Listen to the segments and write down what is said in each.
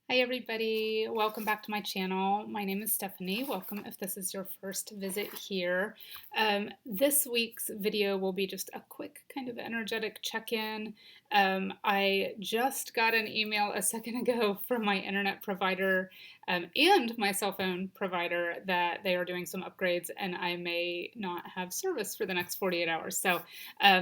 Hi everybody, welcome back to my channel. My name is Stephanie. Welcome if this is your first visit here. This week's video will be just a quick kind of energetic check-in. I just got an email a second ago from my internet provider and my cell phone provider that they are doing some upgrades and I may not have service for the next 48 hours. So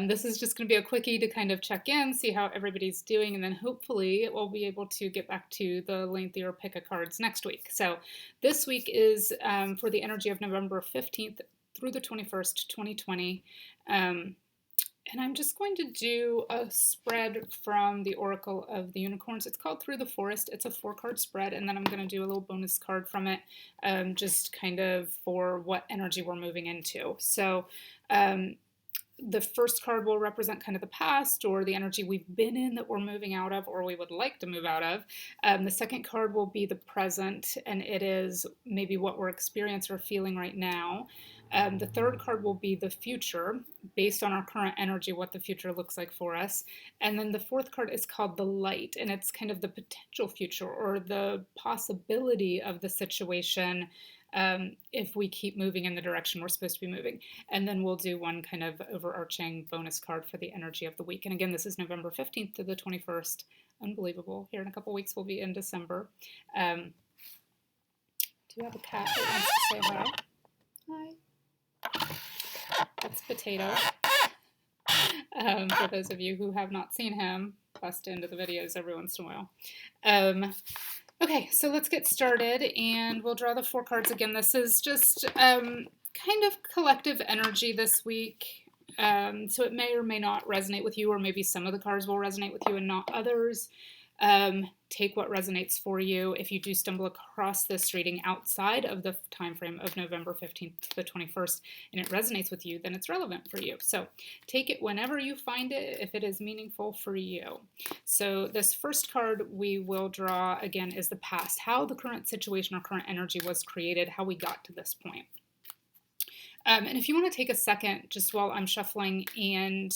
this is just going to be a quickie to kind of check in, see how everybody's doing, and then hopefully we'll be able to get back to the lengthier pick a cards next week. So this week is for the energy of November 15th through the 21st, 2020. And I'm just going to do a spread from the Oracle of the Unicorns. It's called Through the Forest. It's a 4-card spread, and then I'm going to do a little bonus card from it, just kind of for what energy we're moving into. So the first card will represent kind of the past or the energy we've been in that we're moving out of or we would like to move out of. The second card will be the present, and it is maybe what we're experiencing or feeling right now. The third card will be the future, based on our current energy, what the future looks like for us. And then the fourth card is called the light, and it's kind of the potential future or the possibility of the situation if we keep moving in the direction we're supposed to be moving. And then we'll do one kind of overarching bonus card for the energy of the week. And again, this is November 15th to the 21st. Unbelievable. Here in a couple weeks, we'll be in December. Do you have a cat that wants to say hi? Hi. That's Potato. For those of you who have not seen him, bust into the videos every once in a while. Okay, so let's get started and we'll draw the 4 cards again. This is just kind of collective energy this week. So it may or may not resonate with you, or maybe some of the cards will resonate with you and not others. Take what resonates for you. If you do stumble across this reading outside of the time frame of November 15th to the 21st and it resonates with you, then it's relevant for you. So take it whenever you find it, if it is meaningful for you. So this first card we will draw again is the past, how the current situation or current energy was created, how we got to this point. And if you want to take a second just while I'm shuffling and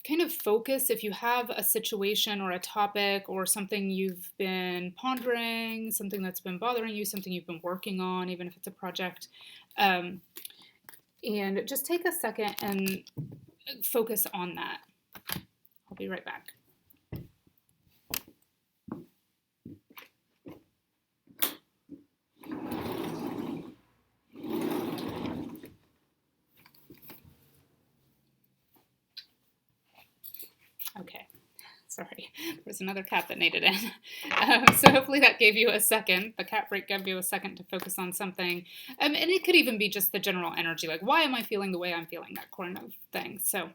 kind of focus, if you have a situation or a topic or something you've been pondering, something that's been bothering you, something you've been working on, even if it's a project, and just take a second and focus on that. I'll be right back. Okay, sorry, there's another cat that needed in. So hopefully that gave you a second, the cat break gave you a second to focus on something. And it could even be just the general energy, like why am I feeling the way I'm feeling, that kind of thing. So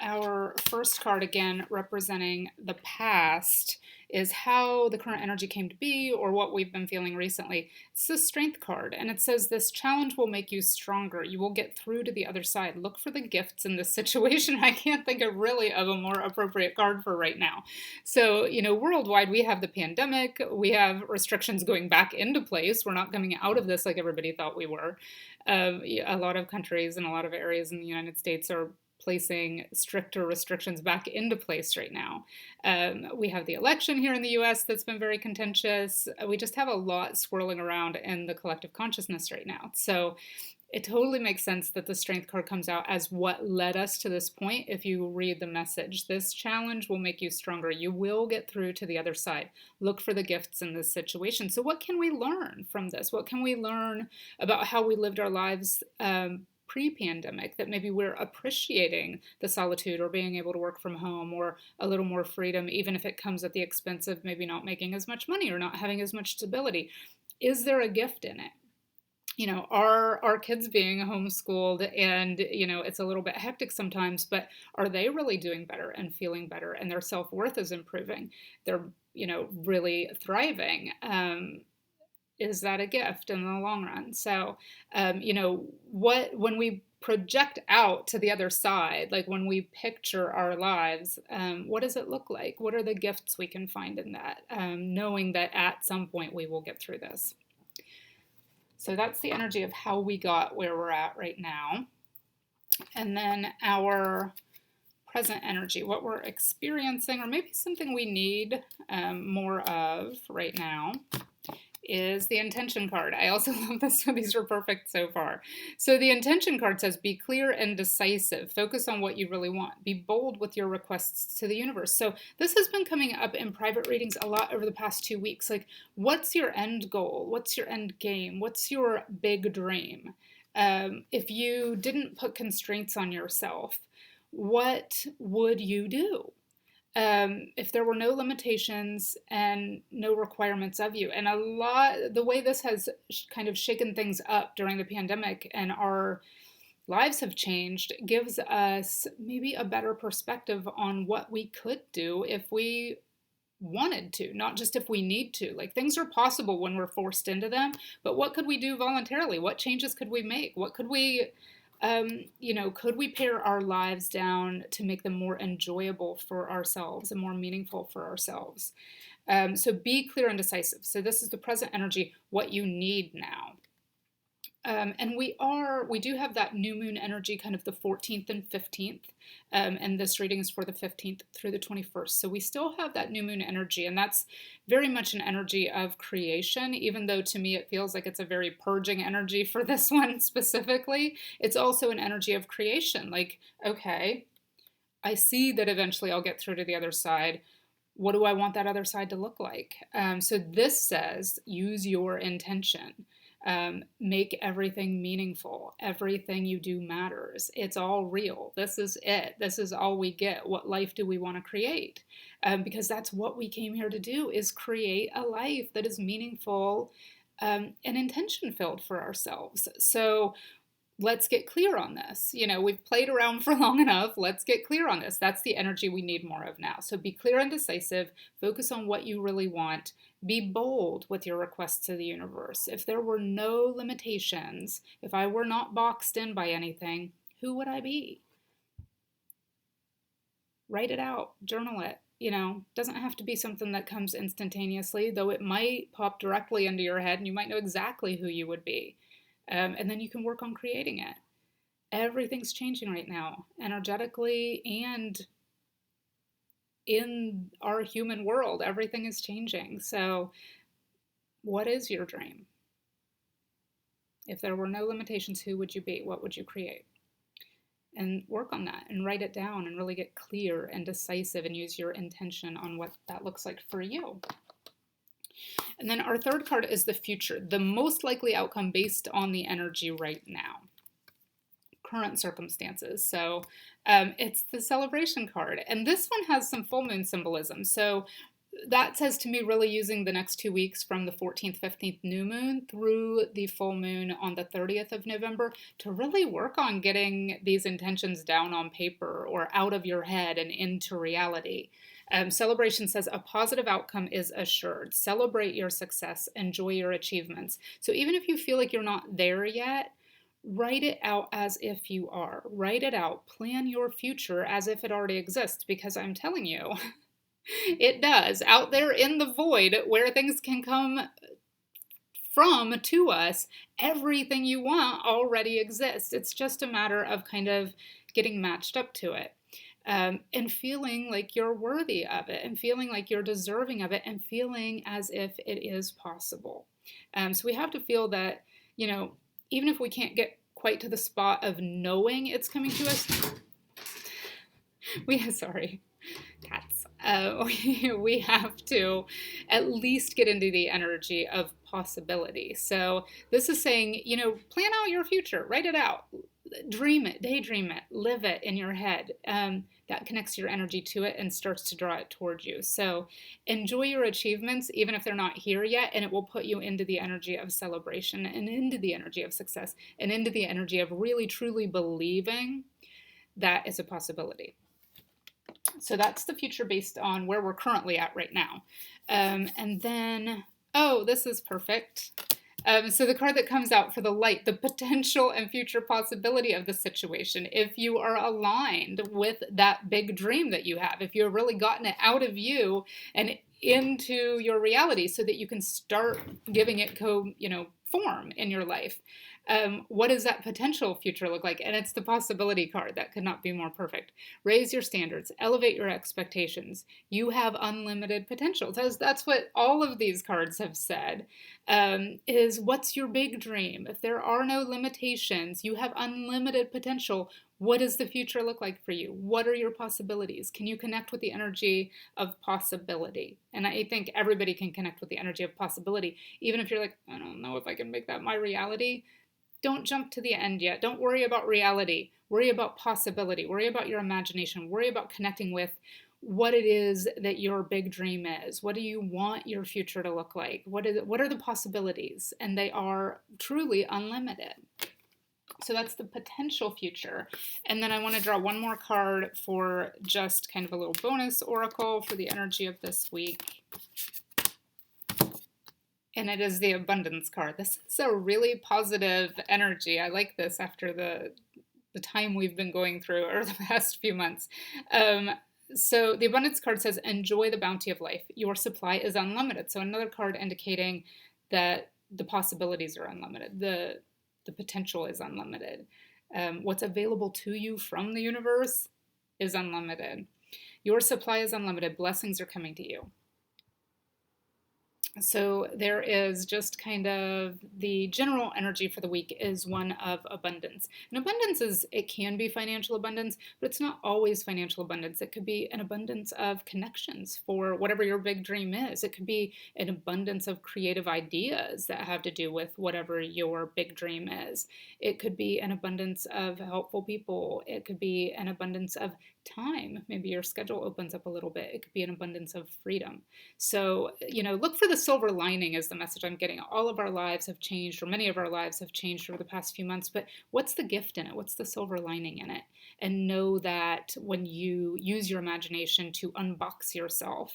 our first card, again, representing the past, is how the current energy came to be or what we've been feeling recently. It's the strength card, and it says this challenge will make you stronger. You will get through to the other side. Look for the gifts in this situation. I can't think of really of a more appropriate card for right now. So, worldwide, we have the pandemic. We have restrictions going back into place. We're not coming out of this like everybody thought we were. A lot of countries and a lot of areas in the United States are placing stricter restrictions back into place right now. We have the election here in the US that's been very contentious. We just have a lot swirling around in the collective consciousness right now. So it totally makes sense that the strength card comes out as what led us to this point. If you read the message, this challenge will make you stronger. You will get through to the other side. Look for the gifts in this situation. So what can we learn from this? What can we learn about how we lived our lives pre-pandemic, that maybe we're appreciating the solitude or being able to work from home or a little more freedom, even if it comes at the expense of maybe not making as much money or not having as much stability? Is there a gift in it? Are our kids being homeschooled and, it's a little bit hectic sometimes, but are they really doing better and feeling better and their self-worth is improving? They're, really thriving. Is that a gift in the long run? So, when we project out to the other side, like when we picture our lives, what does it look like? What are the gifts we can find in that? Knowing that at some point we will get through this. So that's the energy of how we got where we're at right now. And then our present energy, what we're experiencing, or maybe something we need more of right now, is the intention card. I also love this one. These are perfect so far. So the intention card says, be clear and decisive. Focus on what you really want. Be bold with your requests to the universe. So this has been coming up in private readings a lot over the past 2 weeks. Like, what's your end goal? What's your end game? What's your big dream? If you didn't put constraints on yourself, what would you do? If there were no limitations and no requirements of you. And the way this has kind of shaken things up during the pandemic and our lives have changed gives us maybe a better perspective on what we could do if we wanted to, not just if we need to. Like, things are possible when we're forced into them, but what could we do voluntarily? What changes could we make? What could we could we pare our lives down to make them more enjoyable for ourselves and more meaningful for ourselves? So be clear and decisive. So this is the present energy, what you need now. And we do have that new moon energy kind of the 14th and 15th. And this reading is for the 15th through the 21st. So we still have that new moon energy, and that's very much an energy of creation, even though to me it feels like it's a very purging energy for this one specifically. It's also an energy of creation. Like, okay, I see that eventually I'll get through to the other side. What do I want that other side to look like? So this says, use your intention. Make everything meaningful. Everything you do matters. It's all real. This is it. This is all we get. What life do we want to create? Because that's what we came here to do, is create a life that is meaningful and intention filled for ourselves. So let's get clear on this. We've played around for long enough. Let's get clear on this. That's the energy we need more of now. So be clear and decisive. Focus on what you really want. Be bold with your requests to the universe. If there were no limitations, if I were not boxed in by anything, who would I be? Write it out. Journal it. Doesn't have to be something that comes instantaneously, though it might pop directly into your head and you might know exactly who you would be. And then you can work on creating it. Everything's changing right now, energetically and in our human world. Everything is changing. So what is your dream? If there were no limitations, who would you be? What would you create? And work on that and write it down and really get clear and decisive and use your intention on what that looks like for you. And then our third card is the future, the most likely outcome based on the energy right now, current circumstances. So it's the celebration card. And this one has some full moon symbolism. So that says to me really using the next 2 weeks from the 14th, 15th new moon through the full moon on the 30th of November to really work on getting these intentions down on paper or out of your head and into reality. Celebration says a positive outcome is assured. Celebrate your success. Enjoy your achievements. So even if you feel like you're not there yet, write it out as if you are. Write it out. Plan your future as if it already exists, because I'm telling you, it does. Out there in the void where things can come from to us, everything you want already exists. It's just a matter of kind of getting matched up to it. And feeling like you're worthy of it, and feeling like you're deserving of it, and feeling as if it is possible. So we have to feel that, even if we can't get quite to the spot of knowing it's coming to us, sorry, cats. We have to at least get into the energy of possibility. So this is saying, plan out your future, write it out. Dream it, daydream it, live it in your head. That connects your energy to it and starts to draw it towards you. So enjoy your achievements, even if they're not here yet, and it will put you into the energy of celebration and into the energy of success and into the energy of really truly believing that it's a possibility. So that's the future based on where we're currently at right now. And then, this is perfect. So the card that comes out for the light, the potential and future possibility of the situation. If you are aligned with that big dream that you have, if you've really gotten it out of you and into your reality so that you can start giving it form in your life. What does that potential future look like? And it's the possibility card. That could not be more perfect. Raise your standards, elevate your expectations. You have unlimited potential. That's what all of these cards have said, is what's your big dream? If there are no limitations, you have unlimited potential. What does the future look like for you? What are your possibilities? Can you connect with the energy of possibility? And I think everybody can connect with the energy of possibility. Even if you're like, I don't know if I can make that my reality, don't jump to the end yet. Don't worry about reality. Worry about possibility. Worry about your imagination. Worry about connecting with what it is that your big dream is. What do you want your future to look like? What are the possibilities? And they are truly unlimited. So that's the potential future. And then I want to draw one more card for just kind of a little bonus oracle for the energy of this week. And it is the abundance card. This is a really positive energy. I like this after the time we've been going through over the past few months. So the abundance card says, enjoy the bounty of life. Your supply is unlimited. So another card indicating that the possibilities are unlimited. The potential is unlimited. What's available to you from the universe is unlimited. Your supply is unlimited. Blessings are coming to you. So there is just kind of the general energy for the week is one of abundance. And abundance it can be financial abundance, but it's not always financial abundance. It could be an abundance of connections for whatever your big dream is. It could be an abundance of creative ideas that have to do with whatever your big dream is. It could be an abundance of helpful people. It could be an abundance of time. Maybe your schedule opens up a little bit. It could be an abundance of freedom. So, look for the silver lining is the message I'm getting. All of our lives have changed, or many of our lives have changed over the past few months, but what's the gift in it? What's the silver lining in it? And know that when you use your imagination to unbox yourself,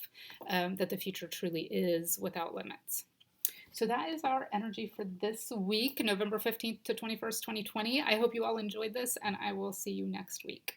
that the future truly is without limits. So that is our energy for this week, November 15th to 21st, 2020. I hope you all enjoyed this, and I will see you next week.